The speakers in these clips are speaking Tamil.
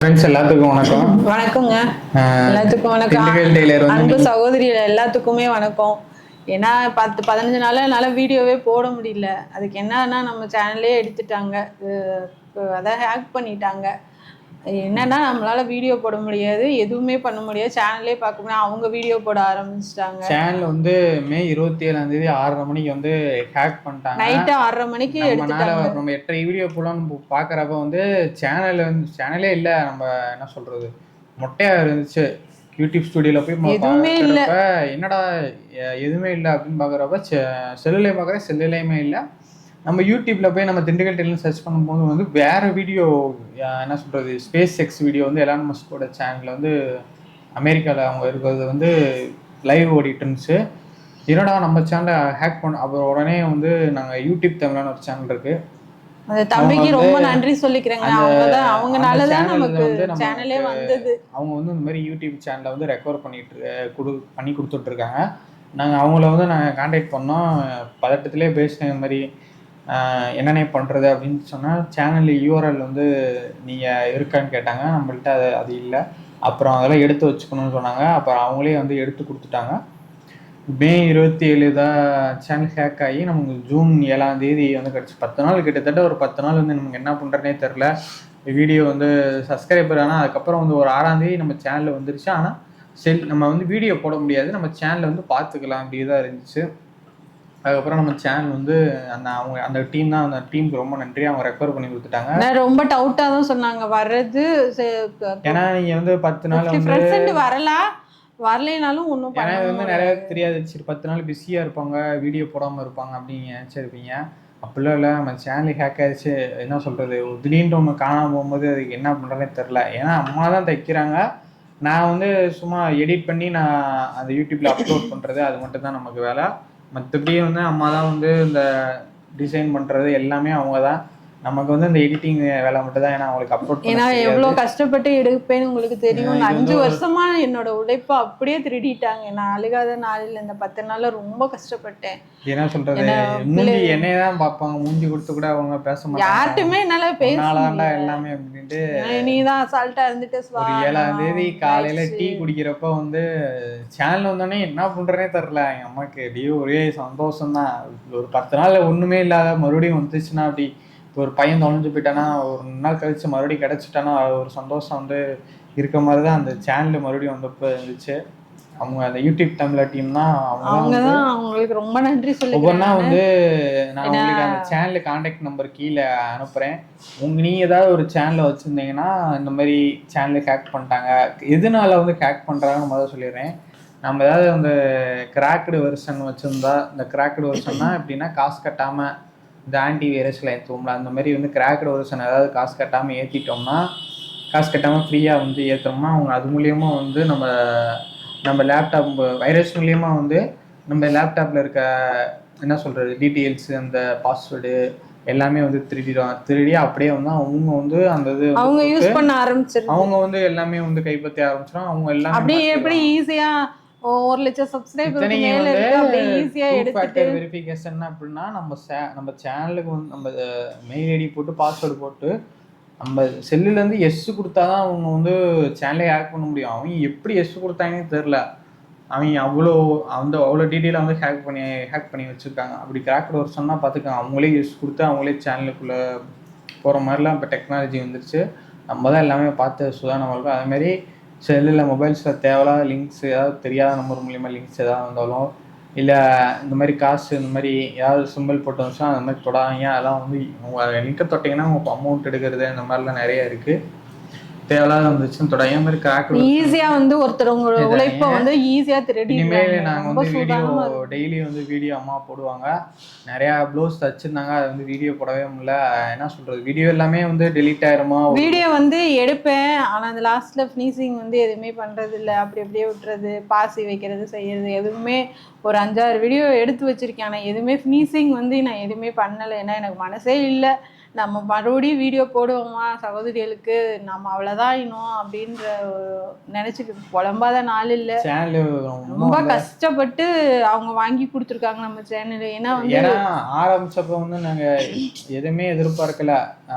ஃப்ரெண்ட்ஸ் எல்லாத்துக்கும் வணக்கம். வணக்கங்க. எல்லாத்துக்கும் வணக்கம். திண்டுக்கல் டெய்லர் அன்பு சகோதரிகள் எல்லாத்துக்குமே வணக்கம். ஏன்னா 10-15 நாளா என்னால் வீடியோவே போட முடியல. அதுக்கு என்னன்னா நம்ம சேனல்லே எடுத்துட்டாங்க, அதான் ஹேக் பண்ணிட்டாங்க. என்னன்னா நம்மளால வீடியோ போட முடியாது, எதுவுமே பண்ண முடியாது, சேனல்லே பார்க்க முடியாது. அவங்க வீடியோ போட ஆரம்பிச்சிட்டாங்க. சேனல் வந்து மே 27ஆம் தேதி 6:30 மணிக்கு வந்து ஹேக் பண்ணிட்டாங்க. நைட்டு 6:30 மணிக்கு எடுத்துட்டாங்க. நம்ம 8:30 வீடியோ போலாம் பார்க்குறப்ப வந்து சேனலே இல்லை. நம்ம என்ன சொல்றது, மொட்டையா இருந்துச்சு. யூடியூப் ஸ்டுடியோல போய் எதுவுமே இல்லை. என்னடா எதுவுமே இல்லை அப்படின்னு பார்க்குறப்ப செல்லுலேயே பார்க்குறேன், செல்லுலேயுமே இல்லை. நம்ம யூடியூப்ல போய் நம்ம திண்டுக்கல் டெய்லர்னு சர்ச் பண்ணும்போது வந்து வேற வீடியோ, என்ன சொல்றது, ஸ்பேஸ் எக்ஸ் வீடியோ வந்து எலான் மஸ்கோட சேனல்ல வந்து அமெரிக்காவில் அவங்க இருக்கிறது வந்து லைவ் ஓடிட்டு இருந்துச்சு. என்னடா நம்ம சேனலை ஹேக் பண்ண, அப்புறம் உடனே வந்து நாங்கள் யூடியூப் தமிழான ஒரு சேனல் இருக்கு, அந்த தம்பிக்கு ரொம்ப நன்றி சொல்லிக்கிறேங்க. அவங்கனால தான் நமக்கு சேனலே வந்தது. அவங்க வந்து இந்த மாதிரி யூடியூப் சேனலை வந்து ரெக்கவர் பண்ணி கொடுத்துட்டு இருக்காங்க. நாங்கள் அவங்கள வந்து நாங்கள் கான்டாக்ட் பண்ணோம். பதட்டத்திலே பேசினேன், இந்த மாதிரி என்னென்ன பண்ணுறது அப்படின்னு சொன்னால் சேனல் யூஆர்எல் வந்து நீங்கள் இருக்கான்னு கேட்டாங்க. நம்மள்ட்ட அது இல்லை. அப்புறம் அதெல்லாம் எடுத்து வச்சுக்கணும்னு சொன்னாங்க. அப்புறம் அவங்களே வந்து எடுத்து கொடுத்துட்டாங்க. மே 27 தான் சேனல் ஹேக் ஆகி நமக்கு ஜூன் 7ஆம் தேதி வந்து கிடச்சி. 10 நாள், கிட்டத்தட்ட ஒரு 10 நாள் வந்து நமக்கு என்ன பண்ணுறதுனே தெரில. வீடியோ வந்து சப்ஸ்கிரைபர். ஆனால் அதுக்கப்புறம் வந்து ஒரு 6ஆம் தேதி நம்ம சேனலில் வந்துருச்சு. ஆனால் நம்ம வந்து வீடியோ போட முடியாது, நம்ம சேனலில் வந்து பார்த்துக்கலாம் அப்படி தான் இருந்துச்சு. அதுக்கப்புறம் நம்ம சேனல் வந்து அந்த டீம் தான், அந்த டீமுக்கு ரொம்ப நன்றி. அவங்க ரெக்கவர் பண்ணி கொடுத்துட்டாங்க. ரொம்ப டவுட்டா தான் சொன்னாங்க வர்றது. ஏன்னா நீங்க வந்து 10 நாள் வந்து வரலைனாலும் ஒன்றும் ஏன்னா இது வந்து நிறைய தெரியாது. சரி 10 நாள் பிஸியாக இருப்பாங்க, வீடியோ போடாமல் இருப்பாங்க அப்படின்னு நினச்சிருப்பீங்க. அப்படிலாம் இல்லை. நம்ம சேனல் ஹேக் ஆகிடுச்சு. என்ன சொல்கிறது, திடீர்னு ஒன்று காணாமல் போகும்போது அதுக்கு என்ன பண்ணுறதுனே தெரில. ஏன்னா அம்மா தான் தைக்கிறாங்க, நான் வந்து சும்மா எடிட் பண்ணி நான் அந்த யூடியூப்பில் அப்லோட் பண்ணுறது, அது மட்டும் தான் நமக்கு வேலை. மற்றபடி வந்து அம்மா தான் வந்து இந்த டிசைன் பண்ணுறது எல்லாமே அவங்க தான். நமக்கு வந்து இந்த எடிட்டிங் வேலை மட்டும் தான். ஏன்னா அவங்களுக்கு அப்லோட் ஏன்னா எவ்வளோ கஷ்டப்பட்டு எடுப்பேன்னு உங்களுக்கு தெரியும். 5 வருஷமா என்னோட உழைப்பை அப்படியே திருடிட்டாங்க. நான் அழுகாத நாளில் இந்த 10 நாள்ல ரொம்ப கஷ்டப்பட்டேன். என்ன சொல்றது, மூஞ்சி என்னைய தான் பார்ப்பாங்க, மூஞ்சி கொடுத்து கூட அவங்க பேச மாட்டாங்க. யார்ட்டுமே என்னால பேசலாம்டா எல்லாமே அப்படின்ட்டு. நீ தான் அசால்ட்டா இருந்துட்டு. ஒரு 7ஆம் தேதி காலையில டீ குடிக்கிறப்ப வந்து சேனல் வந்தோடனே என்ன பண்றேனே தெரில. எங்க அம்மாக்கு அப்படியே ஒரே சந்தோஷம் தான். ஒரு 10 நாள் ஒண்ணுமே இல்லாத மறுபடியும் வந்துச்சுன்னா, அப்படி ஒரு பையன் தொலைஞ்சு போயிட்டானா ஒரு 2 நாள் கழிச்சு மறுபடியும் கிடைச்சிட்டானா ஒரு சந்தோஷம் வந்து இருக்க மாதிரி தான் அந்த சேனல் மறுபடியும் வந்தப்போ இருந்துச்சு. அவங்க அந்த யூடியூப் தமிழர் டீம் தான், அவங்க தான் அவங்களுக்கு ரொம்ப நன்றி சொல்லி. ஒவ்வொன்றா வந்து நான் உங்களுக்கு அந்த சேனல் கான்டாக்ட் நம்பர் கீழே அனுப்புகிறேன். நீங்கள் ஏதாவது ஒரு சேனலை வச்சுருந்தீங்கன்னா, இந்த மாதிரி சேனலை ஹேக் பண்ணிட்டாங்க, எதனால வந்து ஹேக் பண்ணுறாங்கன்னு முதல்ல சொல்லிடுறேன். நம்ம ஏதாவது அந்த கிராக்டு வெர்ஷன் வச்சுருந்தா, இந்த கிராக்டு வெர்ஷன்னா எப்படின்னா காசு கட்டாமல் இந்த ஆன்டி வைரஸில் ஏற்றுவோம்ல, அந்த மாதிரி வந்து கிராக்டு வெர்ஷன் ஏதாவது காசு கட்டாமல் ஏற்றிட்டோம்னா, காசு கட்டாமல் ஃப்ரீயாக வந்து ஏற்றோம்னா, அவங்க அது மூலியமாக வந்து நம்ம லேப்டாப் வைரஸ் மூலியமாக வந்து நம்ம லேப்டாப்பில் இருக்க என்ன சொல்கிறது டீட்டெயில்ஸ், அந்த பாஸ்வேர்டு எல்லாமே வந்து திருடி அப்படியே வந்து அவங்க வந்து அந்த இது அவங்க யூஸ் பண்ண ஆரம்பிச்சிருக்காங்க. அவங்க வந்து எல்லாமே வந்து கைப்பற்றி ஆரம்பிச்சிடும். அவங்க எல்லாம் அப்படியே எப்படி ஈஸியா 1 லட்சம் சப்ஸ்கிரைபர் மேல இருக்கு, அப்படியே ஈஸியா எடுத்துட்டு வெரிஃபிகேஷன் அப்படின்னா நம்ம சேனலுக்கு வந்து நம்ம மெயில் ஐடி போட்டு பாஸ்வேர்டு போட்டு நம்ம செல்லுலேருந்து எஸ் கொடுத்தா தான் அவங்க வந்து சேனலே ஹேக் பண்ண முடியும். அவங்க எப்படி எஸ் கொடுத்தாங்கன்னே தெரில. அவங்க அவ்வளோ டீட்டெயிலாக வந்து ஹேக் பண்ணி வச்சுருக்காங்க. அப்படி கிராக்டு ஒரு சொன்னால் பார்த்துக்காங்க. அவங்களே எஸ் கொடுத்து அவங்களே சேனலுக்குள்ளே போகிற மாதிரிலாம் இப்போ டெக்னாலஜி வந்துருச்சு. நம்ம தான் எல்லாமே பார்த்து சுதாரணமாக இருக்கும். அதுமாரி செல்லில் மொபைல்ஸில் தேவையில்லாத லிங்க்ஸ், ஏதாவது தெரியாத நம்பர் மூலிமா லிங்க்ஸ் ஏதாவது வந்தாலும், இல்லை இந்த மாதிரி காசு இந்த மாதிரி ஏதாவது சிம்பிள் போட்டு வந்துச்சுன்னா அந்த மாதிரி தொடாதீங்க. அதெல்லாம் வந்து உங்கள் லிங்கை தொட்டிங்கன்னா உங்கள் அமௌண்ட் எடுக்கிறது அந்த மாதிரிலாம் நிறைய இருக்குது. தேவையில்லாத வந்துச்சுன்னு தொடாதீங்க. மாதிரி கிராக்டு ஈஸியா வந்து ஒருத்தவங்களோட உழைப்பை வந்து ஈஸியா திருடி. இனிமேல் நாங்கள் வந்து டெய்லி வந்து வீடியோ அம்மா போடுவாங்க. நிறையா ப்ளவுஸ் தச்சுருந்தாங்க, அதை வந்து வீடியோ போடவே முடியல. என்ன சொல்கிறது, வீடியோ எல்லாமே வந்து டெலீட் ஆயிருமா. வீடியோ வந்து எடுப்பேன், ஆனால் அந்த லாஸ்ட்டில் ஃபினிஷிங் வந்து எதுவுமே பண்ணுறது இல்லை. அப்படியே விட்டுறது, பாசி வைக்கிறது, செய்கிறது எதுவுமே. ஒரு 5-6 வீடியோ எடுத்து வச்சுருக்கேன், ஆனால் எதுவுமே ஃபினிஷிங் வந்து நான் எதுவுமே பண்ணலை. ஏன்னா எனக்கு மனசே இல்லை. நம்ம மறுபடியும் வீடியோ போடுவோமா சகோதரிகளுக்கு, நம்ம அவ்வளோதான் இன்னும் அப்படின்ற ஒரு நினச்சிட்டு புலம்பாத நாள் இல்லை. சேனல் ரொம்ப கஷ்டப்பட்டு அவங்க வாங்கி கொடுத்துருக்காங்க நம்ம சேனல். ஏன்னா ஆரம்பிச்சப்போ வந்து நாங்கள் எதுவுமே எதிர்பார்க்கல.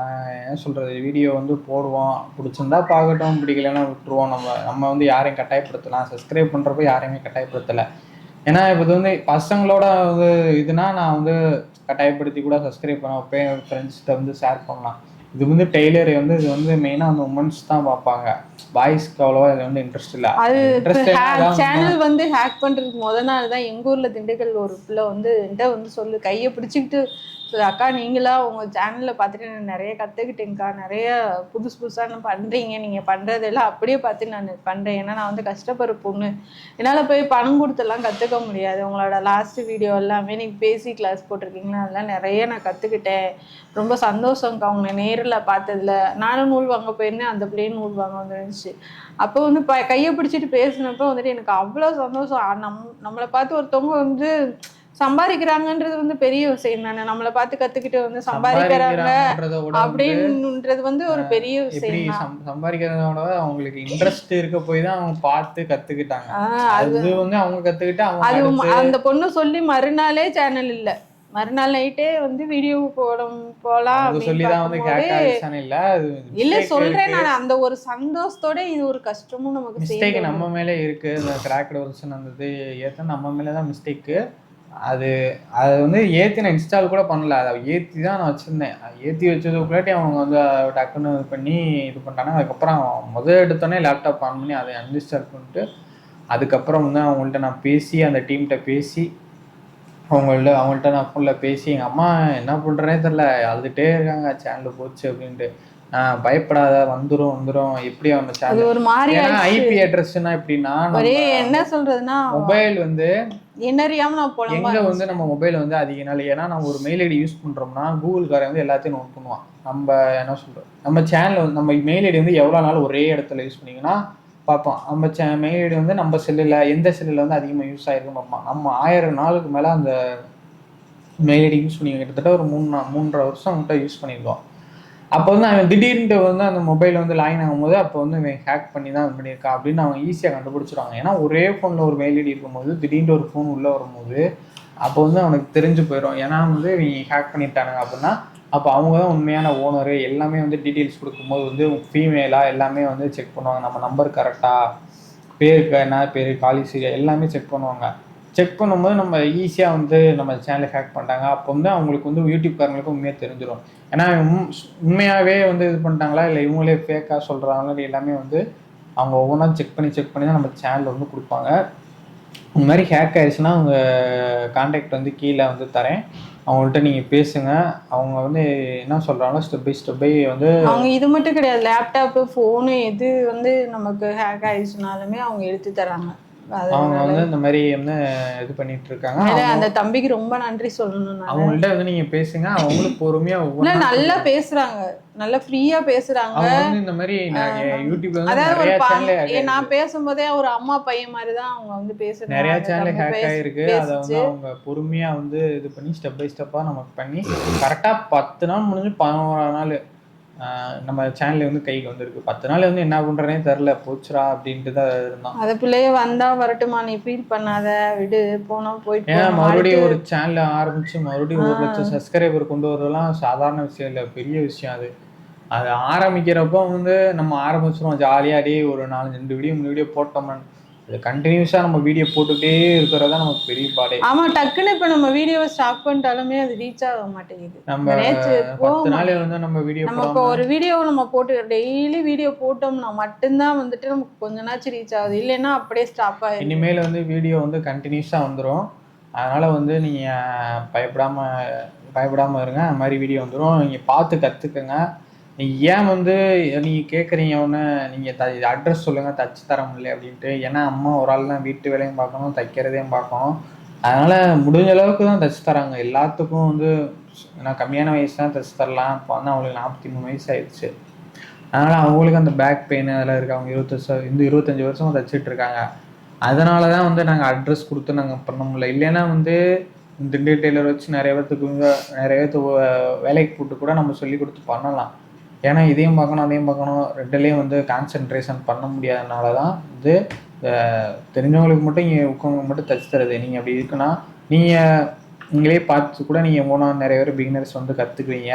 என்ன சொல்கிறது, வீடியோ வந்து போடுவோம், பிடிச்சிருந்தா பார்க்கட்டும், பிடிக்கலன்னா விட்டுருவோம். நம்ம வந்து யாரையும் கட்டாயப்படுத்தலாம், சப்ஸ்கிரைப் பண்ணுறப்ப யாரையுமே கட்டாயப்படுத்தலை. ஏன்னா இப்போ இது வந்து பசங்களோட வந்து இதுனா நான் வந்து கட்டாயப்படுத்தி கூட சப்ஸ்கிரைப் பண்ண வைப்பேன், ஃப்ரெண்ட்ஸ்கிட்ட வந்து ஷேர் பண்ணலாம். இது வந்து டெய்லர் வந்து இது வந்து மெயினாக வந்து உமன்ஸ் தான் பார்ப்பாங்க, பாய்ஸ்க்கு அவ்வளோவா இது வந்து இன்ட்ரெஸ்ட் இல்லை. அது சேனல் வந்து ஹேக் பண்ணுறதுக்கு நாள் தான் எங்கள் ஊரில் திண்டுக்கல் ஒரு பிள்ளை வந்து என்கிட்ட வந்து சொல்லு கையை பிடிச்சிக்கிட்டு, அக்கா நீங்களா உங்கள் சேனலில் பார்த்துட்டு நான் நிறைய கற்றுக்கிட்டேங்க்கா, நிறைய புதுசாக பண்ணுறீங்க, நீங்கள் பண்ணுறதெல்லாம் அப்படியே பார்த்து நான் பண்ணுறேன். ஏன்னா நான் வந்து கஷ்டப்படுற பொண்ணு, என்னால் போய் பணம் கொடுத்தெல்லாம் கற்றுக்க முடியாது. உங்களோட லாஸ்ட் வீடியோ எல்லாமே நீங்கள் பேசி கிளாஸ் போட்டிருக்கீங்களா, அதெல்லாம் நிறைய நான் கற்றுக்கிட்டேன். ரொம்ப சந்தோஷங்க்கா உங்களை நேரில் பார்த்ததில். நானும் நூல் வாங்க போயிருந்தேன், அந்த பிள்ளையும் நூல் வாங்க வந்துருந்துச்சு. அப்போ வந்து கையை பிடிச்சிட்டு பேசினப்போ வந்துட்டு எனக்கு அவ்வளோ சந்தோஷம். நம்மளை பார்த்து ஒருத்தவங்க வந்து சம்பாதிக்கிறாங்கன்றது வந்து பெரிய விஷயம் தானே. நம்மளை பார்த்து கத்துக்கிட்டு வந்து சம்பாதிக்கிறாங்க அப்படின்றது வந்து ஒரு பெரிய விஷயம். சம்பாதிக்கிறதோட அவங்களுக்கு இன்ட்ரெஸ்ட் இருக்க போய் தான் அவங்க பார்த்து கத்துக்கிட்டாங்க. அது வந்து அவங்க கத்துக்கிட்டு அது அந்த பொண்ணு சொல்லி மறுநாளே சேனல் இல்ல, மறுநாள் நைட்டே வந்து வீடியோ போலாம் இல்ல சொல்றேன் நான். அந்த ஒரு சந்தோஷத்தோட இது ஒரு கஷ்டமும் நமக்கு மிஸ்டேக் நம்ம மேலே இருக்கு. இந்த கிராக்டு வெர்ஷன் வந்தது ஏத்த நம்ம மேலே தான் மிஸ்டேக்கு. அது வந்து ஏற்றி நான் இன்ஸ்டால் கூட பண்ணல, அதை ஏற்றி தான் நான் வச்சுருந்தேன். ஏற்றி வச்சதுக்குள்ளாட்டி அவங்க வந்து டக்குன்னு இது பண்ணி இது பண்ணிட்டாங்க. அதுக்கப்புறம் எடுத்தோடனே லேப்டாப் ஆன் பண்ணி அதை அன்இன்ஸ்டால் பண்ணிட்டு அதுக்கப்புறம் வந்து அவங்கள்ட்ட நான் பேசி, அந்த டீம்கிட்ட பேசி, அவங்கள்ட்ட நான் ஃபோனில் பேசி, எங்கள் அம்மா என்ன பண்ணுறேனே தெரில, அழுதுகிட்டே இருக்காங்க சேனல் போச்சு அப்படின்ட்டு. பயப்படாத, வந்துரும் எப்படி அவங்க சேனல் ஒரு மாதிரி ஐபி அட்ரஸ்னா எப்படின்னா, என்ன சொல்றதுன்னா மொபைல் வந்து என்ன அறியாம நான் எங்க வந்து நம்ம மொபைல் வந்து அதிக நாள், ஏன்னா நம்ம ஒரு மெயில் ஐடி யூஸ் பண்றோம்னா கூகுள்காரன் வந்து எல்லாத்தையும் நோட் பண்ணுவான். நம்ம என்ன சொல்றோம், நம்ம சேனல் வந்து நம்ம மெயில் ஐடி வந்து எவ்வளோ நாள் ஒரே இடத்துல யூஸ் பண்ணிங்கன்னா பார்ப்போம். நம்ம மெயில் ஐடி வந்து நம்ம செல்லில் எந்த செல்லில் வந்து அதிகமாக யூஸ் ஆகிருக்குன்னு பார்ப்போம். நம்ம 1000 நாளுக்கு மேலே அந்த மெயில் ஐடி யூஸ் பண்ணி கிட்டத்தட்ட ஒரு 3.5 வருஷம் அவங்ககிட்ட யூஸ் பண்ணியிருக்கோம். அப்போ வந்து அவன் திடீர்னு வந்து அந்த மொபைல் வந்து லாயின் ஆகும்போது அப்போ வந்து ஹேக் பண்ணி தான் இது பண்ணியிருக்கான் அப்படின்னு அவங்க ஈஸியாக கண்டுபிடிச்சிருவாங்க. ஏன்னா ஒரே ஃபோனில் ஒரு மெயில் ஐடி இருக்கும்போது திடீர்னு ஒரு ஃபோன் உள்ளே வரும்போது அப்போ வந்து அவனுக்கு தெரிஞ்சு போயிடும். ஏன்னா வந்து இவங்க ஹேக் பண்ணிட்டானுங்க அப்படின்னா அப்போ அவங்க தான் உண்மையான ஓனரு. எல்லாமே வந்து டீட்டெயில்ஸ் கொடுக்கும்போது வந்து ஃபீமேலாக எல்லாமே வந்து செக் பண்ணுவாங்க. நம்ம நம்பர் கரெக்டாக, பேருக்கு என்ன பேர், காலிசீரியா எல்லாமே செக் பண்ணுவாங்க. செக் பண்ணும்போது நம்ம ஈஸியாக வந்து நம்ம சேனலை ஹேக் பண்ணிட்டாங்க. அப்போ வந்து அவங்களுக்கு வந்து யூடியூப்காரங்களுக்கு உண்மையாக தெரிஞ்சிடும். ஏன்னா உண்மையாகவே வந்து இது பண்ணிட்டாங்களா இல்லை இவங்களே ஃபேக்காக சொல்கிறாங்களா எல்லாமே வந்து அவங்க ஒவ்வொன்றா செக் பண்ணி தான் நம்ம சேனலில் வந்து கொடுப்பாங்க. இந்த மாதிரி ஹேக் ஆயிடுச்சுன்னா அவங்க கான்டாக்ட் வந்து கீழே வந்து தரேன், அவங்கள்ட்ட நீங்கள் பேசுங்க. அவங்க வந்து என்ன சொல்கிறாங்களோ ஸ்டெப் பை வந்து அவங்க இது மட்டும் கிடையாது, லேப்டாப்பு, ஃபோனு எது வந்து நமக்கு ஹேக் ஆயிடுச்சுனாலுமே அவங்க எடுத்து தராங்க. அவங்க வந்து இந்த மாதிரி வந்து இது பண்ணிட்டு இருக்காங்க. அந்த தம்பிக்கு ரொம்ப நன்றி சொல்லணும். அவங்கள்ட்ட வந்து நீங்க பேசுங்க, அவங்களும் பொறுமையா நல்லா பேசுறாங்க, நல்லா ஃப்ரீயா பேசுறாங்க. அவங்க வந்து இந்த மாதிரி யூடியூப்ல வந்து நிறைய சேனல் நான் பேசும்போதே ஒரு அம்மா பையன் மாதிரி தான் அவங்க வந்து பேசுறாங்க. நிறைய சேனல் ஹேக் ஆயிருக்கு. அதை வந்து அவங்க பொறுமையா வந்து இது பண்ணி ஸ்டெப் பை ஸ்டெப்பா நமக்கு பண்ணி கரெக்டா 10 நாள் முடிஞ்சு 11ஆம் நாள் நம்ம சேனல் வந்து கைக்கு வந்திருக்கு. 10 நாள் வந்து என்ன பண்றேனே தெரியல, போச்சுரா அப்படின்ட்டு தான் இருந்தோம். அது பிள்ளைய வந்தா வரட்டுமா, நீ ஃபீல் பண்ணாத, விடு, போனா போயிட்டு. ஏன்னா மறுபடியும் ஒரு சேனல் ஆரம்பிச்சு மறுபடியும் 1 லட்சம் சப்ஸ்கிரைபர் கொண்டு வரதெல்லாம் சாதாரண விஷயம் இல்லை, பெரிய விஷயம். அது ஆரம்பிக்கிறப்போ வந்து நம்ம ஆரம்பிச்சிருவோம் ஜாலியாடி ஒரு 4-2 வீடியோ 3 வீடியோ போட்டோம்னா அது கண்டினியூஸா நம்ம வீடியோ போட்டுட்டே இருக்கிறதா நமக்கு பெரிய பாடே. ஆமா, டக்குன்னு இப்ப நம்ம வீடியோவை ஸ்டாப் பண்ணிட்டாலுமே அது ரீச் ஆக மாட்டேங்குது. நம்ம 10 நாள் வந்து நம்ம வீடியோ நம்ம ஒரு வீடியோ நம்ம போட்டு டெய்லி வீடியோ போட்டோம்னா மட்டும்தான் வந்துட்டு நமக்கு கொஞ்ச நாச்சு ரீச் ஆகுது, இல்லைன்னா அப்படியே ஸ்டாப் ஆகுது. இனிமேல் வந்து வீடியோ வந்து கண்டினியூஸா வந்துடும். அதனால வந்து நீங்க பயப்படாம இருங்க. அந்த மாதிரி வீடியோ வந்துடும், நீங்க பார்த்து கத்துக்கங்க. நீங்கள் ஏன் வந்து நீங்கள் கேட்குறீங்க ஒன்று, நீங்கள் அட்ரஸ் சொல்லுங்கள், தச்சு தர முடியல அப்படின்ட்டு. ஏன்னா அம்மா ஒரு ஆள் தான் வீட்டு வேலையும் பார்க்கணும், தைக்கிறதையும் பார்க்கணும். அதனால் முடிஞ்ச அளவுக்கு தான் தச்சு தராங்க. எல்லாத்துக்கும் வந்து நான் கம்மியான வயசு தான் தச்சு தரலாம். இப்போ வந்து அவங்களுக்கு 43 வயசு ஆயிடுச்சு. அதனால் அவங்களுக்கு அந்த பேக் பெயின் அதெல்லாம் இருக்குது. அவங்க 25 வருஷமாக தைச்சிட்டு இருக்காங்க. அதனால தான் வந்து நாங்கள் அட்ரஸ் கொடுத்து நாங்கள் பண்ண முடியல. இல்லைன்னா வந்து திண்டு டெய்லர் வச்சு நிறைய பேர்த்து வேலைக்கு போட்டு கூட நம்ம சொல்லி கொடுத்து பண்ணலாம். ஏன்னா இதையும் பார்க்கணும் அதையும் பார்க்கணும், ரெண்டுலேயும் வந்து கான்சென்ட்ரேஷன் பண்ண முடியாதனால தான் வந்து தெரிஞ்சவங்களுக்கு மட்டும் இங்கே உட்காந்து மட்டும் தச்சு தருது. நீங்கள் அப்படி இருக்குன்னா நீங்களே பார்த்து கூட நீங்கள் மூணாவது நிறைய பேர் பிகினர்ஸ் வந்து கற்றுக்குவீங்க.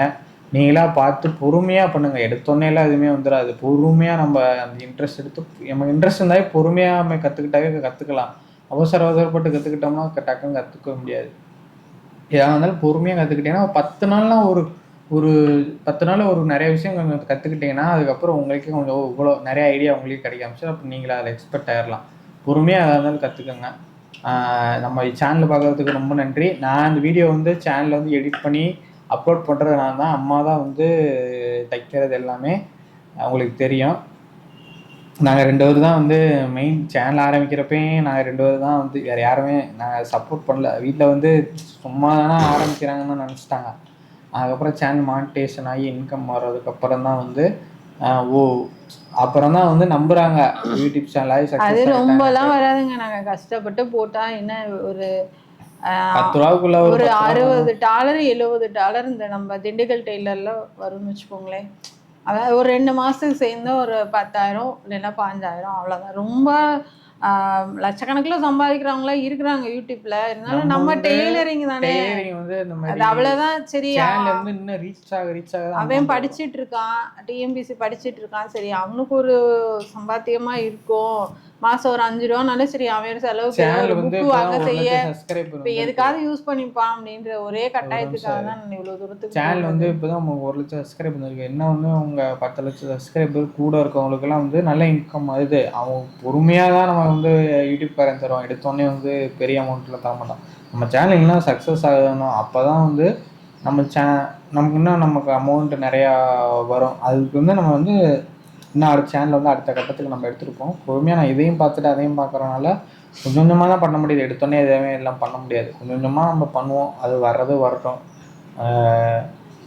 நீங்களாக பார்த்து பொறுமையாக பண்ணுங்கள். எடுத்தோன்னேலாம் எதுவுமே வந்துடாது. பொறுமையாக நம்ம அந்த இன்ட்ரெஸ்ட் எடுத்து நமக்கு இன்ட்ரெஸ்ட் இருந்தாலே பொறுமையாக நம்ம கற்றுக்கலாம். அவசரப்பட்டு கற்றுக்கிட்டோம்னா டக்குன்னு கற்றுக்க முடியாது. எதாக இருந்தாலும் பொறுமையாக கற்றுக்கிட்டீங்கன்னா 10 நாள்லாம் ஒரு 10 நாள் ஒரு நிறைய விஷயம் கொஞ்சம் கற்றுக்கிட்டிங்கன்னா அதுக்கப்புறம் உங்களுக்கே கொஞ்சம் இவ்வளோ நிறைய ஐடியா உங்களுக்கு கிடைக்க ஆரம்பிச்சு. அப்போ நீங்களே அதில் எக்ஸ்பர்ட் ஆயிடலாம். பொறுமையாக எதாக இருந்தாலும் கற்றுக்கங்க. நம்ம சேனல் பார்க்குறதுக்கு ரொம்ப நன்றி. நான் இந்த வீடியோ வந்து சேனலில் வந்து எடிட் பண்ணி அப்லோட் பண்ணுறது நான் தான். அம்மா தான் வந்து தைக்கிறது எல்லாமே அவங்களுக்கு தெரியும். நாங்கள் 2 பேர் தான் வந்து மெயின் சேனல் ஆரம்பிக்கிறப்பையும் நாங்கள் 2 பேர் தான் வந்து வேறு யாருமே நாங்கள் சப்போர்ட் பண்ணல. வீட்டில் வந்து சும்மா தானே ஆரம்பிக்கிறாங்கன்னு நினச்சிட்டாங்க. அதுக்கப்புறம் சேனல் மானிட்டேஷன் ஆகி இன்கம் வர்றதுக்கப்புறம் தான் வந்து அப்புறம் தான் வந்து நம்புறாங்க யூடியூப் சேனல். அது ரொம்பலாம் வராதுங்க. நாங்கள் கஷ்டப்பட்டு போட்டால் என்ன ஒரு 10 ரூபாக்குள்ள ஒரு $60 $70 இந்த நம்ம திண்டுக்கல் டெய்லரில் வரும்னு வச்சுக்கோங்களேன். அதாவது ஒரு 2 மாதத்துக்கு சேர்ந்து ஒரு 10,000 இல்லைன்னா 5,000 அவ்வளோதான். ரொம்ப லட்சக்கணக்கில் சம்பாதிக்கிறவங்களாம் இருக்கிறாங்க யூடியூப்ல. இருந்தாலும் நம்ம டெய்லரிங் தானே, அது அவ்வளோதான். சரி, அவன் படிச்சுட்டு இருக்கான், டிஎம்பிசி படிச்சுட்டு இருக்கான், சரி அவனுக்கு ஒரு சம்பாத்தியமா இருக்கும். மாசம் ஒரு 5 ரூபானாலும் சரி அவன் செலவுக்கு புக்கு வாங்க செய்ய இப்போ எதுக்காவது யூஸ் பண்ணிப்பான் அப்படின்ற ஒரே கட்டாயத்துக்காக தான் நான் இவ்வளோ தூரத்துக்கு. சேனல் வந்து இப்போதான் 1 லட்சம் சப்ஸ்கிரைப் பண்ணிருக்கு. என்ன வந்து அவங்க 10 லட்சம் சப்ஸ்கிரைபர் கூட இருக்கவங்களுக்குலாம் வந்து நல்ல இன்கம் வருது. அவங்க பொறுமையாக தான் நம்ம வந்து யூடியூப்காரன் தருவோம். எடுத்தோடனே வந்து பெரிய அமௌண்ட்டில் தர மாட்டோம். நம்ம சேனல் இன்னும் சக்ஸஸ் ஆகணும். அப்போ தான் வந்து நமக்கு இன்னும் நமக்கு அமௌண்ட் நிறையா வரும். அதுக்கு வந்து நம்ம வந்து இன்னும் அடுத்த சேனலில் வந்து அடுத்த கட்டத்துக்கு நம்ம எடுத்துருப்போம். பொறுமையாக நான் இதையும் பார்த்துட்டு அதையும் பார்க்குறனால கொஞ்சம் கொஞ்சமாக தான் பண்ண முடியுது. எடுத்தோடனே எதுவுமே எல்லாம் பண்ண முடியாது. கொஞ்சம் கொஞ்சமாக நம்ம பண்ணுவோம். அது வரட்டும்.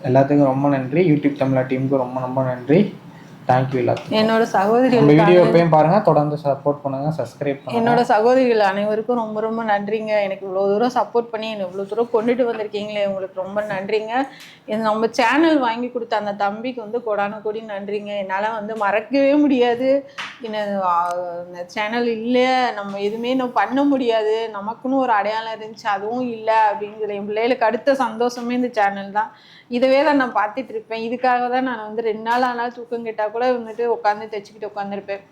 எல்லாத்துக்கும் ரொம்ப நன்றி. யூடியூப் தமிழா டீமுக்கு ரொம்ப ரொம்ப நன்றி. தேங்க்யூ எல்லாத்துக்கும். என்னோட சகோதரி வீடியோ எப்பயும் பாருங்க, தொடர்ந்து சப்போர்ட் பண்ணுங்க, சப்ஸ்கிரைப் பண்ணுங்க. என்னோட சகோதரிகள் அனைவருக்கும் ரொம்ப ரொம்ப நன்றிங்க. எனக்கு இவ்வளோ தூரம் சப்போர்ட் பண்ணி என்னை இவ்வளோ தூரம் கொண்டுட்டு வந்திருக்கீங்களே, உங்களுக்கு ரொம்ப நன்றிங்க. நம்ம சேனல் வாங்கி கொடுத்த அந்த தம்பிக்கு வந்து கொடான கொடி நன்றிங்க. என்னால் வந்து மறக்கவே முடியாது. இந்த சேனல் இல்லை, நம்ம எதுவுமே நம்ம பண்ண முடியாது, நமக்குன்னு ஒரு அடையாளம் இருந்துச்சு, அதுவும் இல்லை அப்படிங்கிற என் பிள்ளைகளுக்கு அடுத்த சந்தோஷமே இந்த சேனல் தான். இதவே தான் நான் பார்த்துட்டு இருப்பேன். இதுக்காக தான் நான் வந்து 2 நாள் ஆனால் தூக்கம் கேட்டால் கூட வந்துட்டு உட்காந்து தைச்சிக்கிட்டு உட்காந்துருப்பேன்.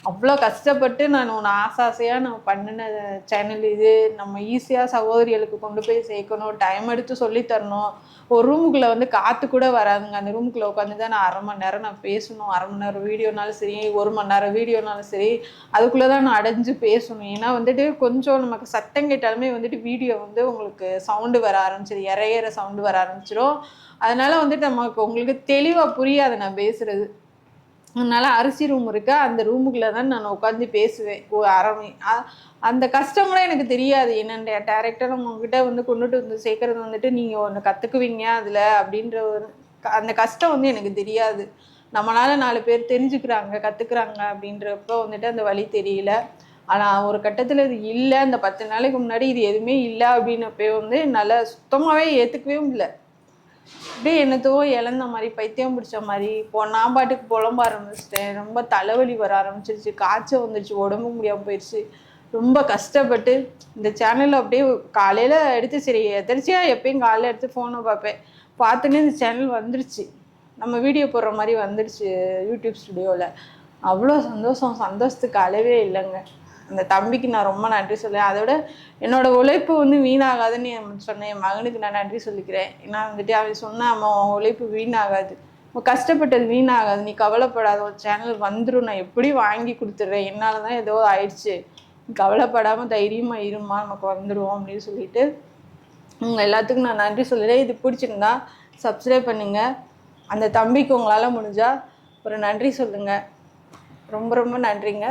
அவ்வளோ கஷ்டப்பட்டு நான் ஆசையாக நான் பண்ணின சேனல் இது. நம்ம ஈஸியாக சகோதரிகளுக்கு கொண்டு போய் சேர்க்கணும், டைம் எடுத்து சொல்லித்தரணும். ஒரு ரூமுக்குள்ளே வந்து காற்று கூட வராதுங்க. அந்த ரூமுக்குள்ளே உட்காந்து தான் நான் 1/2 மணி நேரம் நான் பேசணும். 1/2 மணி நேரம் வீடியோனாலும் சரி, 1 மணி நேரம் வீடியோனாலும் சரி, அதுக்குள்ளே தான் நான் அடைஞ்சு பேசணும். ஏன்னா வந்துட்டு கொஞ்சம் நமக்கு சத்தம் கேட்டாலுமே வந்துட்டு வீடியோ வந்து உங்களுக்கு சவுண்டு வர ஆரம்பிச்சிடும், இறையிற சவுண்டு வர ஆரம்பிச்சிடும். அதனால வந்துட்டு நமக்கு உங்களுக்கு தெளிவாக புரியாது நான் பேசுறது. அதனால அரிசி ரூம் இருக்கு, அந்த ரூமுக்குள்ள தான் நான் உட்காந்து பேசுவேன். அந்த கஷ்டம் கூட எனக்கு தெரியாது. என்னென்ன டேரக்டாக நம்ம உங்ககிட்ட வந்து கொண்டுட்டு வந்து சேர்க்கறது வந்துட்டு நீங்கள் ஒன்று கற்றுக்குவீங்க அதில் அப்படின்ற ஒரு அந்த கஷ்டம் வந்து எனக்கு தெரியாது. நம்மளால 4 பேர் தெரிஞ்சுக்கிறாங்க, கற்றுக்குறாங்க அப்படின்றப்ப வந்துட்டு அந்த வழி தெரியல. ஆனால் ஒரு கட்டத்தில் இது இல்லை, அந்த 10 நாளைக்கு முன்னாடி இது எதுவுமே இல்லை அப்படின்னப்போ வந்து என்னால் சுத்தமாகவே ஏற்றுக்கவே இல்லை. அப்படியே என்னத்தோ இழந்த மாதிரி, பைத்தியம் பிடிச்ச மாதிரி நான் பாட்டுக்கு புலம்ப ஆரம்பிச்சிட்டேன். ரொம்ப தலைவலி வர ஆரம்பிச்சிருச்சு, காய்ச்சல் வந்துருச்சு, உடம்பு முடியாமல் போயிடுச்சு. ரொம்ப கஷ்டப்பட்டு இந்த சேனலில் அப்படியே காலையில் எடுத்து, சரி எதிர்ச்சியாக எப்பயும் காலையில் எடுத்து ஃபோனை பார்த்துன்னு இந்த சேனல் வந்துருச்சு. நம்ம வீடியோ போடுற மாதிரி வந்துடுச்சு யூடியூப் ஸ்டுடியோவில். அவ்வளோ சந்தோஷத்துக்கு அளவே இல்லைங்க. அந்த தம்பிக்கு நான் ரொம்ப நன்றி சொல்லுவேன். அதோட என்னோட உழைப்பு வந்து வீணாகாதுன்னு சொன்னேன். என் மகனுக்கு நான் நன்றி சொல்லிக்கிறேன். ஏன்னா வந்துட்டு அவன் சொன்னான், அம்மா உழைப்பு வீணாகாது, கஷ்டப்பட்டது வீணாகாது, நீ கவலைப்படாத, ஒரு சேனல் வந்துடும், நான் எப்படி வாங்கி கொடுத்துட்றேன், என்னால் தான் ஏதோ ஆயிடுச்சு, நீ கவலைப்படாமல் தைரியமாக இருமா, நமக்கு வந்துடுவோம் அப்படின்னு சொல்லிட்டு எல்லாத்துக்கும் நான் நன்றி சொல்லிடுறேன். இது பிடிச்சிருந்தா சப்ஸ்கிரைப் பண்ணுங்கள். அந்த தம்பிக்கு உங்களால் முடிஞ்சால் ஒரு நன்றி சொல்லுங்கள். ரொம்ப ரொம்ப நன்றிங்க.